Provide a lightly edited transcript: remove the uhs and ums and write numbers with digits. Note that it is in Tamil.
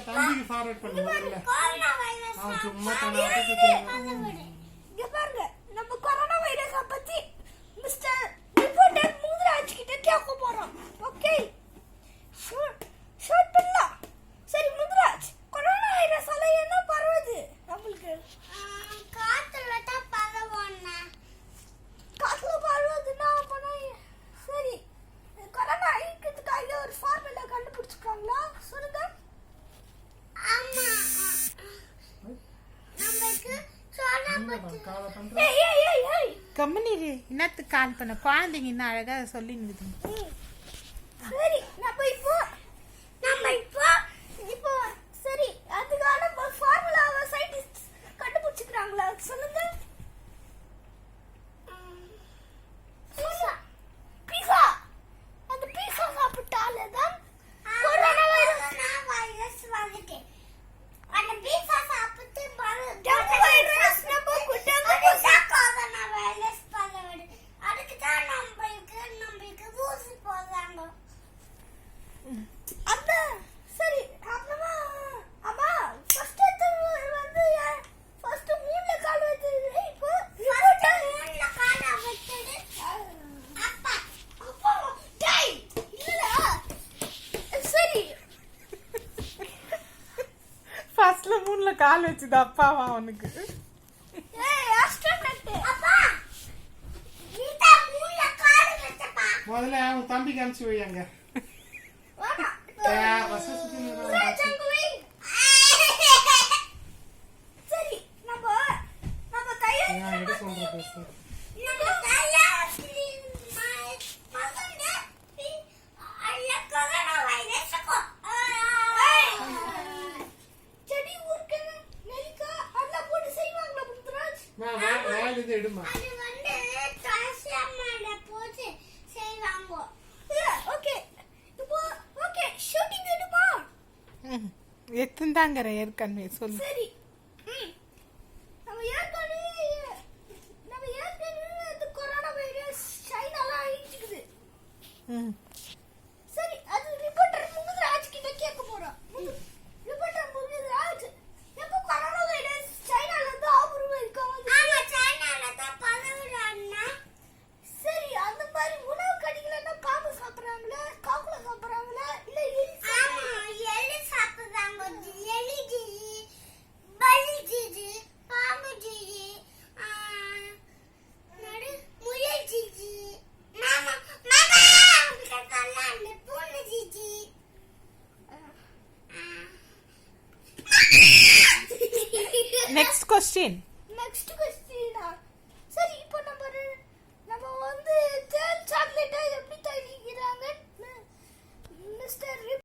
தம்பிக்கு ஃபார்வர்ட் பண்ணு முதல்ல. அவன் சும்மா இங்க பாருங்க, நம்ம கொரோனா வைரஸ பத்தி மிஸ்டர் ரிப்போர்ட்டர் முதுராஜ் கிட்ட கேட்க போறோம். ஓகே, ஷூட் பண்ணலாம். சரி முதுராஜ், கொரோனா வைரஸால என்ன பரவுது நமக்கு? காத்துல தான் பரவும்னா. காத்துல பரவுதுன்னா அப்பனா சரி, கொரோனா இருக்கிறதுக்காக ஒரு ஃபார்முலா கண்டுபிடிச்சிருக்காங்களா? சொல்லுங்க. ஆமா, நமக்கு சோனா பத்தி. ஏய் கம்பெனி என்னத்துக்கு கால் பண்ண? குழந்தைங்க இன்னும் அழகா சொல்லி நிக்குது. சரி, நம்ம இப்போ சரி, அதுக்கான ஃபார்முலாவை சயின்டிஸ்ட் கண்டுபிடிச்சிருக்காங்களா? சொல்லுங்க. பீஸா. அந்த பீஸா சாப்பிட்டாலே தான் கொரோனா வைரஸ் வருது. அந்த பீஸா சாப்பிட்டு டெங்கு வைரஸ் நம்ம கொரோனா வைரஸ் பரவுது. அதுக்கு தான் நம்மளுக்கு ஊசி போடுறாங்க. அந்த சரி, அப்புறமா அம்மா ஃபர்ஸ்ட் வந்து ஃபர்ஸ்ட் மூணுல கால் வச்சது. இப்போ மூணுல கால வச்சது அப்பா. அப்பா டேய் இல்ல. சரி, ஃபர்ஸ்ட்ல மூணுல கால் வச்சுது அப்பாவா அவனுக்கு. ஏய் ஆஸ்ட்ரோனட். அப்பா நீதா மூணுல கால வச்சப்பா. முதல்ல அவன் தம்பிக்கு அனுப்பிச்சு வையாங்க. வாமா. சரி, நம்ம கையை செடி ஊருக்கு நெல்லிக்காய் அதெல்லாம் போட்டு செய்வாங்களா முத்துராஜ்? வாயிலிருந்து எடுமா. ஓகே, இப்போ ஓகே, ஷூட்டிங் எடுமா. எத்தந்தாங்கிற ஏற்கனவே சொல்லு. சரி, நம்ம ஏற்கனவே இந்த கொரோனா வைரஸ் சைனால ஆயிடுச்சுக்குது. சரி, அது ரிப்போர்ட்டர் முகுதராஜ் கிட்ட கேட்க போறோம். ரிப்போர்ட்டர் முகுதராஜ், எப்போ கொரோனா வைரஸ் சைனால இருந்து ஆபரேட் ஆகுது? சரி, அந்த மாதிரி உணவு கடிகளா பாம்பு சாப்பிடுறாங்களா, காக்குல சாப்பிடுறாங்களா, இல்ல எலி சாப்பிடுறாங்க. Next question. Next question.